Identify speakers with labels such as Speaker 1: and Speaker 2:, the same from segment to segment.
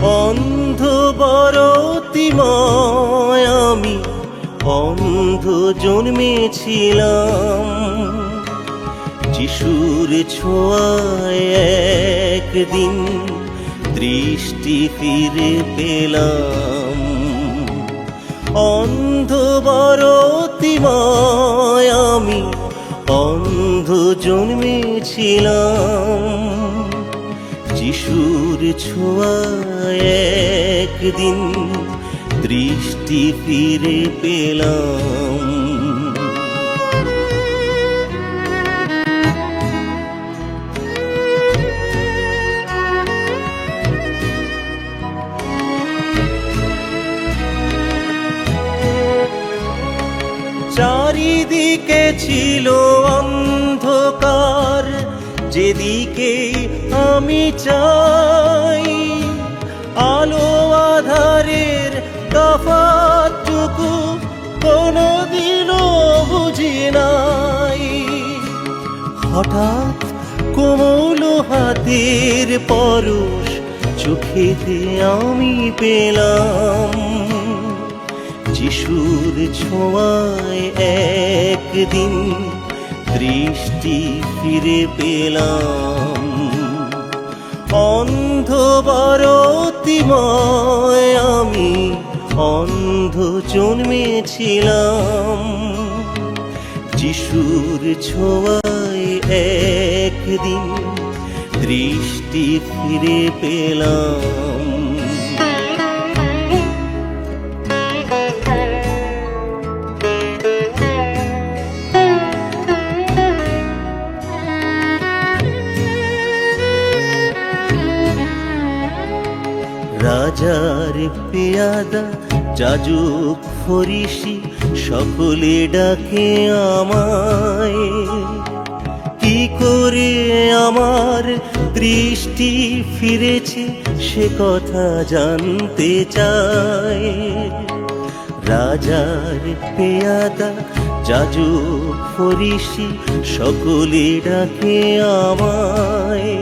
Speaker 1: অন্ধ বরতিময় আমি অন্ধ জন্মেছিলাম, যিশুর ছোঁয়ায় একদিন দৃষ্টি ফিরে পেলাম। অন্ধ বরতিময় আমি অন্ধ জন্মেছিলাম, যিশুর ছোঁয়ায় একদিন দৃষ্টি ফিরে পেলাম। চারিদিকে ছিল অন্ধকার, যেদিকে আমি চাই আলো আধারের তফাৎটুকু কোনোদিনও বুঝি নাই। হঠাৎ কোমল হাতের পরশ চোখেতে আমি পেলাম, যিশুর ছোঁয়ায় একদিন দৃষ্টি ফিরে পেলাম। অন্ধ বরতিময় আমি অন্ধ জন্মেছিলাম, যিশুর ছোঁয়ায় একদিন দৃষ্টি ফিরে পেলাম। রাজার পেয়াদা যাজক ফরিসি সকলে ডাকে আমায়, কি করে আমার দৃষ্টি ফিরেছে সে কথা জানতে চায়। রাজার পেয়াদা যাজক ফরিসি সকলে ডাকে আমায়,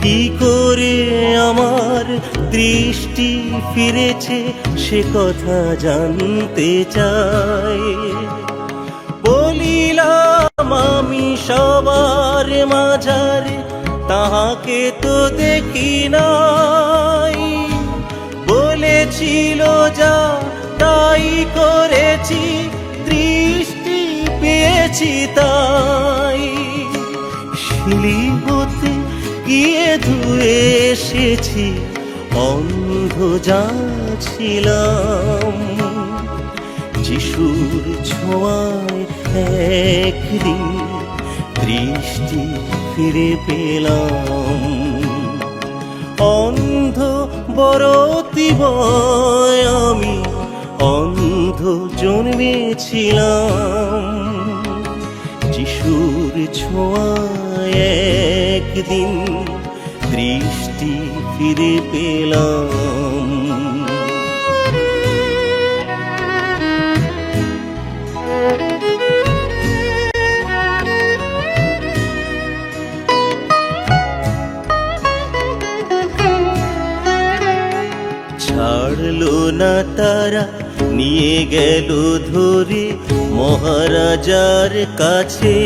Speaker 1: কি করে আমার দৃষ্টি ফিরেছে সে কথা জানতে চাই। বলিলাম আমি সবার মাঝারে তাহাকে তো দেখি নাই, বলেছিল যা তাই করেছি দৃষ্টি পেয়েছি তাই। শিলি হতে গিয়ে ধুয়ে এসেছি অন্ধ যাচ্ছিলাম, যিশুর ছোঁয়ায় একদিন দৃষ্টি ফিরে পেলাম। অন্ধ বরতিময় আমি অন্ধ জন্মেছিলাম, যিশুর ছোঁয়ায় একদিন দৃষ্টি ফিরে পেলাম। ছাড়লো না তারা, নিয়ে গেল ধরে মহারাজার কাছে,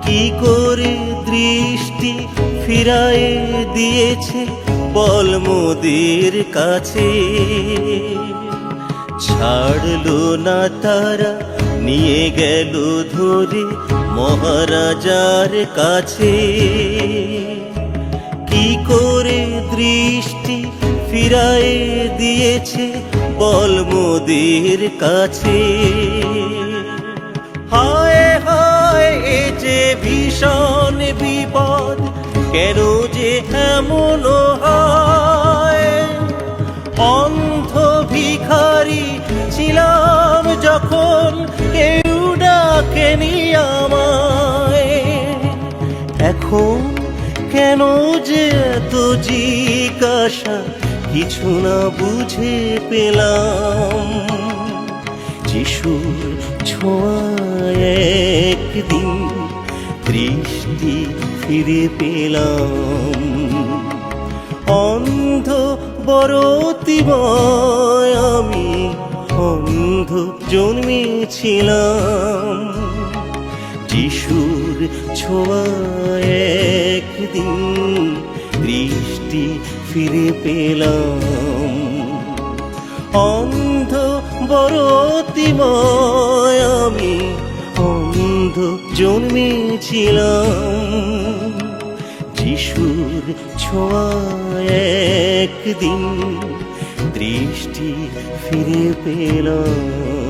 Speaker 1: কি করে দৃষ্টি ফিরায়ে দিয়েছে বল মোদের কাছে। ছাড়লো না তারা, নিয়ে গেল ধরে মহারাজার কাছে, কি করে দৃষ্টি ফিরায়ে দিয়েছে বল মোদের কাছে। হায় হায় এ যে ভীষণ বিপদ, কেন যে এমন হয়। অন্ধ ভিখারি ছিলাম যখন কেউ ডাকেনি আমায়, এখন কেন যে এত জিজ্ঞাসা কিছু না বুঝে পেলাম। যিশুর ছোঁয়ায় একদিন দৃষ্টি ফিরে পেলাম। বরতিময় আমি অন্ধ জন্মেছিলাম, যিশুর ছোঁয়ায় একদিন দৃষ্টি ফিরে পেলাম। অন্ধ বরতিময় আমি অন্ধ জন্মেছিলাম, যিশুর ছোঁয়ায় একদিন দৃষ্টি ফিরে পেলাম।